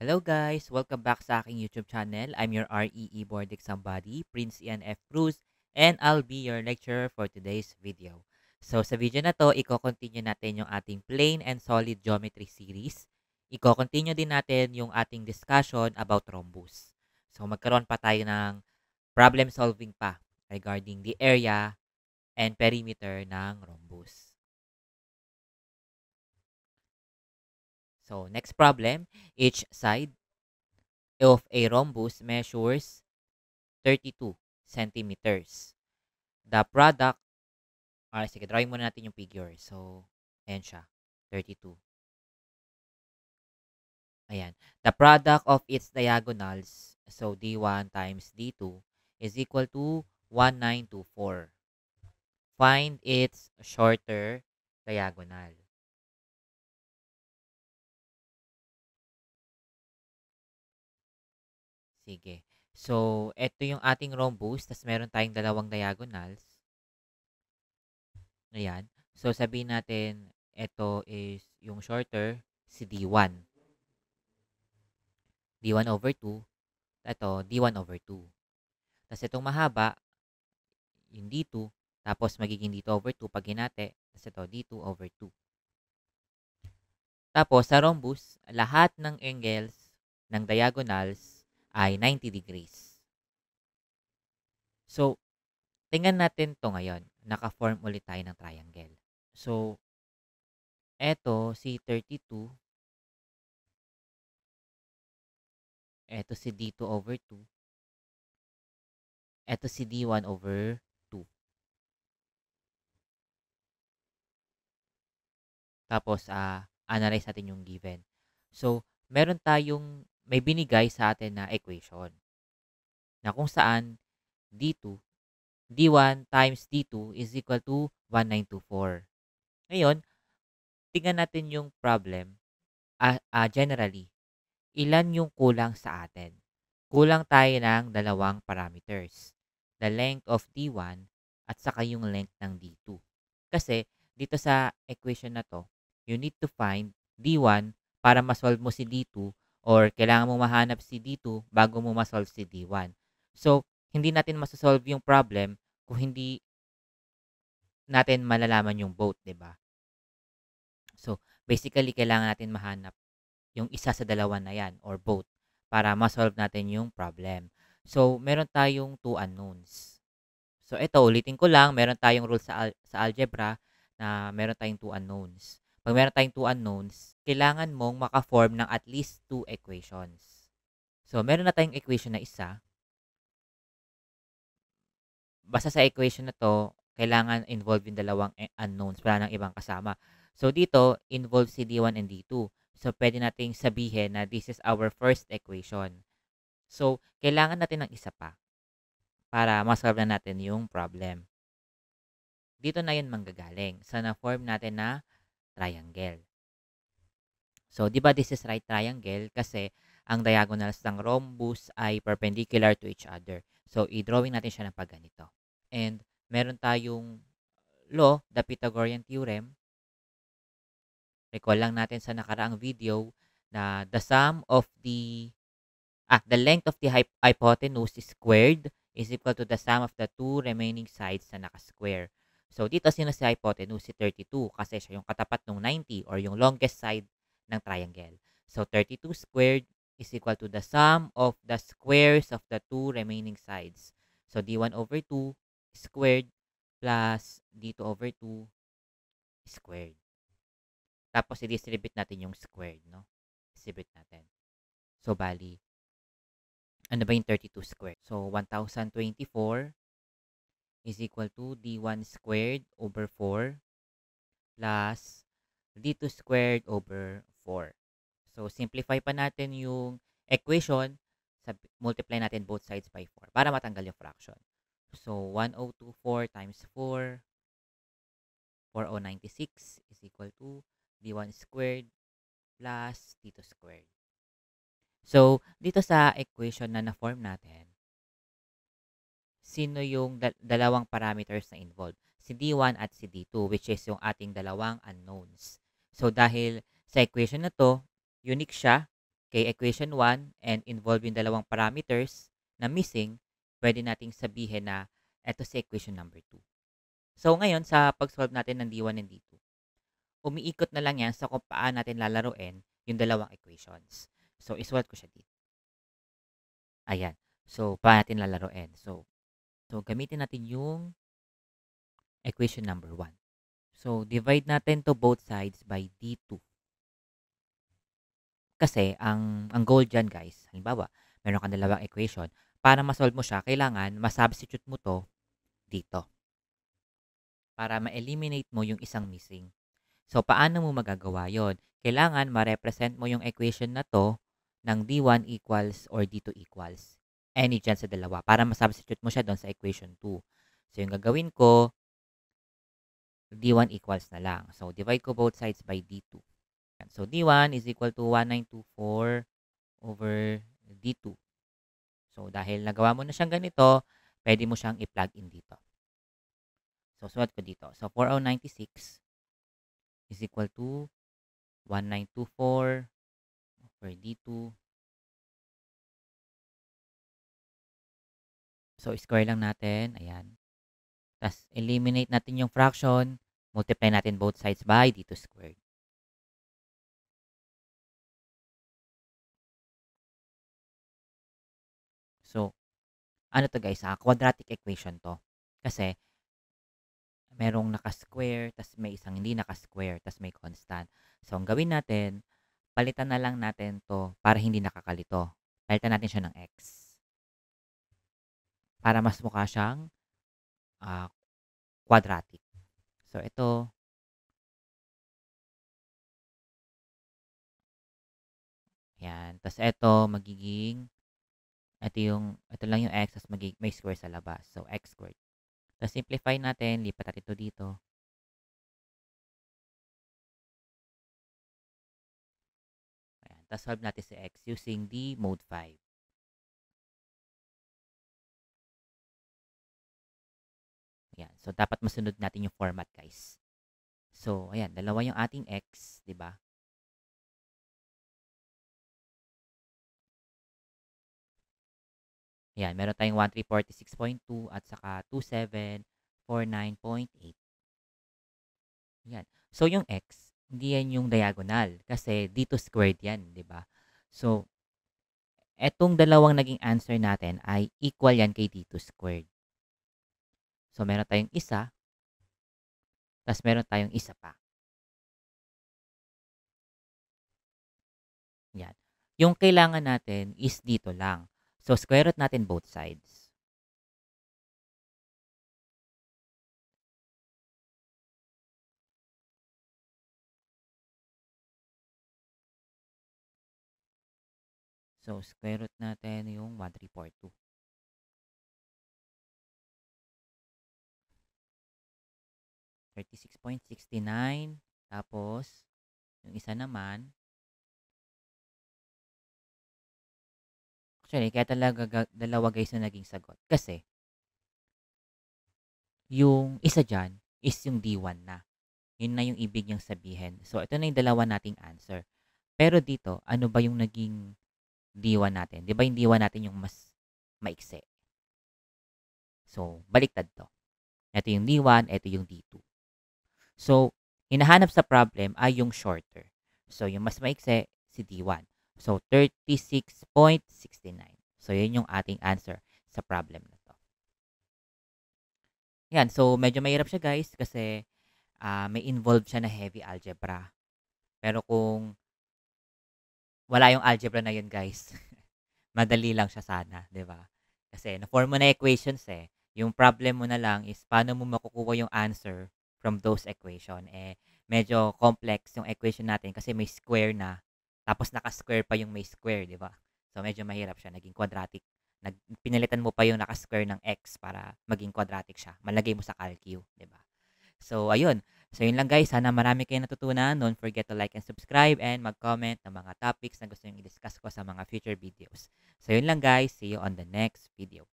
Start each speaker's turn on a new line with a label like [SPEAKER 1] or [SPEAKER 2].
[SPEAKER 1] Hello guys! Welcome back sa aking YouTube channel. I'm your REE Board Exam Buddy, Prince Ian F. Cruz, and I'll be your lecturer for today's video. So sa video na to, i-continue natin yung ating plane and solid geometry series. I-continue din natin yung ating discussion about rhombus. So magkaroon pa tayo ng problem solving pa regarding the area and perimeter ng rhombus. So next problem, each side of a rhombus measures 32 centimeters. The product, sige, drawing muna natin yung figure. So, ayan siya, 32. Ayan. The product of its diagonals, so D1 times D2, is equal to 1924. Find its shorter diagonal. Sige. So, ito yung ating rhombus, tas meron tayong dalawang diagonals. Ayan. So, sabihin natin, ito is yung shorter, si D1. D1 over 2. Ito, D1 over 2. Tapos itong mahaba, yung D2. Tapos magiging D2 over 2 pag hinati. Tapos ito, D2 over 2. Tapos sa rhombus, lahat ng angles ng diagonals ay 90 degrees. So, tingnan natin to ngayon. Naka-form ulit tayo ng triangle. So, eto si 32. Eto si D2 over 2. Eto si D1 over 2. Tapos, analyze natin yung given. So, may binigay sa atin na equation na kung saan D2, D1 times D2 is equal to 1924. Ngayon, tingnan natin yung problem. Generally, ilan yung kulang sa atin? Kulang tayo ng dalawang parameters. The length of D1 at saka yung length ng D2. Kasi, dito sa equation na to, you need to find D1 para masolve mo si D2 or kailangan mo mahanap si D2 bago mo masolve si D1. So, hindi natin masasolve yung problem kung hindi natin malalaman yung both, di ba? So, basically, kailangan natin mahanap yung isa sa dalawa na yan or both para masolve natin yung problem. So, meron tayong two unknowns. So, ito, ulitin ko lang, meron tayong rule sa algebra na meron tayong two unknowns. Pag meron tayong two unknowns, kailangan mong maka-form ng at least two equations. So, meron na tayong equation na isa. Basta sa equation na to, kailangan involved yung dalawang unknowns. Wala nang ibang kasama. So, dito, involve si D1 and D2. So, pwede nating sabihin na this is our first equation. So, kailangan natin ng isa pa para masolve na natin yung problem. Dito na yun manggagaling sa na-form natin na triangle. So, di ba this is right triangle kasi ang diagonals ng rhombus ay perpendicular to each other. So, i-drawing natin siya ng pag ganito. And meron tayong law, the Pythagorean theorem. Recall lang natin sa nakaraang video na the length of the hypotenuse squared is equal to the sum of the two remaining sides na naka-square. So, dito sino si hypotenuse? Si 32 kasi siya yung katapat ng 90 or yung longest side ng triangle. So, 32 squared is equal to the sum of the squares of the two remaining sides. So, D1 over 2 squared plus D2 over 2 squared. Tapos, i-distribute natin yung squared, no? Distribute natin. So, bali, ano ba yung 32 squared? So, 1,024 is equal to D1 squared over 4 plus D2 squared over 4. So, simplify pa natin yung equation. Multiply natin both sides by 4 para matanggal yung fraction. So, 1024 times 4, 4096 is equal to D1 squared plus D2 squared. So, dito sa equation na na-form natin, sino yung dalawang parameters na involved? Si D1 at si D2, which is yung ating dalawang unknowns. So, dahil sa equation na to, unique siya, kay equation 1 and involve yung dalawang parameters na missing, pwede nating sabihin na eto si equation number 2. So, ngayon, sa pag-solve natin ng D1 and D2, umiikot na lang yan sa kung paano natin lalaruin yung dalawang equations. So, isulat ko siya dito. Ayan. So, paano natin lalaruin? So gamitin natin yung equation number 1. So, divide natin to both sides by D2. Kasi, ang goal dyan, guys, halimbawa, meron kang dalawang equation. Para ma-solve mo siya, kailangan ma-substitute mo to dito. Para ma-eliminate mo yung isang missing. So, paano mo magagawa yon? Kailangan ma-represent mo yung equation na to ng D1 equals or D2 equals. Any dyan sa dalawa. Para ma-substitute mo siya doon sa equation 2. So, yung gagawin ko, D1 equals na lang. So, divide ko both sides by D2. So, D1 is equal to 1924 over D2. So, dahil nagawa mo na siyang ganito, pwede mo siyang i-plug in dito. So, sulat ko dito. So, 4096 is equal to 1924 over D2. So, square lang natin. Ayan. Tapos, eliminate natin yung fraction. Multiply natin both sides by D2 squared. So, ano to guys, quadratic equation to. Kasi, merong naka-square, tas may isang hindi naka-square, tas may constant. So, ang gawin natin, palitan na lang natin to para hindi nakakalito. Palitan natin siya ng x. Para mas mukha siyang quadratic. So, ito, yan. Tas ito, magiging, ito lang yung x, tas may square sa labas. So, x squared. Tas simplify natin, lipat natin ito dito. Ayan. Tas solve natin si x using the mode 5. Ayan. So, dapat masunod natin yung format, guys. So, ayan. Dalawa yung ating x, di ba? Ayan. Meron tayong 1346.2 at saka 2749.8. Ayan. So, yung x, hindi yan yung diagonal. Kasi dito squared yan, di ba? So, etong dalawang naging answer natin ay equal yan kay dito squared. So, meron tayong isa, tas meron tayong isa pa. Yan. Yung kailangan natin is dito lang. So, square root natin both sides. So, square root natin yung 1342. .69. Tapos, yung isa naman, actually, kaya talaga dalawa guys na naging sagot. Kasi, yung isa dyan is yung D1 na. Yun na yung ibig niyang sabihin. So, ito na yung dalawa nating answer. Pero dito, ano ba yung naging D1 natin? Di ba yung D1 natin yung mas maikse? So, baliktad to. Ito yung D1, ito yung D2. So, hinahanap sa problem ay yung shorter. So, yung mas maikse, si D1. So, 36.69. So, yun yung ating answer sa problem na to. Yan. So, medyo mahirap siya guys kasi may involved siya na heavy algebra. Pero kung wala yung algebra na yun guys, madali lang siya sana, di ba? Kasi na-form mo na equations eh. Yung problem mo na lang is paano mo makukuha yung answer from those equation. Eh, medyo complex yung equation natin kasi may square na. Tapos naka-square pa yung may square, di ba? So, medyo mahirap siya. Naging quadratic. Pinalitan mo pa yung naka-square ng x para maging quadratic siya. Malagay mo sa calcu, di ba? So, ayun. So, yun lang guys. Sana marami kayong natutunan. Don't forget to like and subscribe and mag-comment ng mga topics na gusto nyo i-discuss ko sa mga future videos. So, yun lang guys. See you on the next video.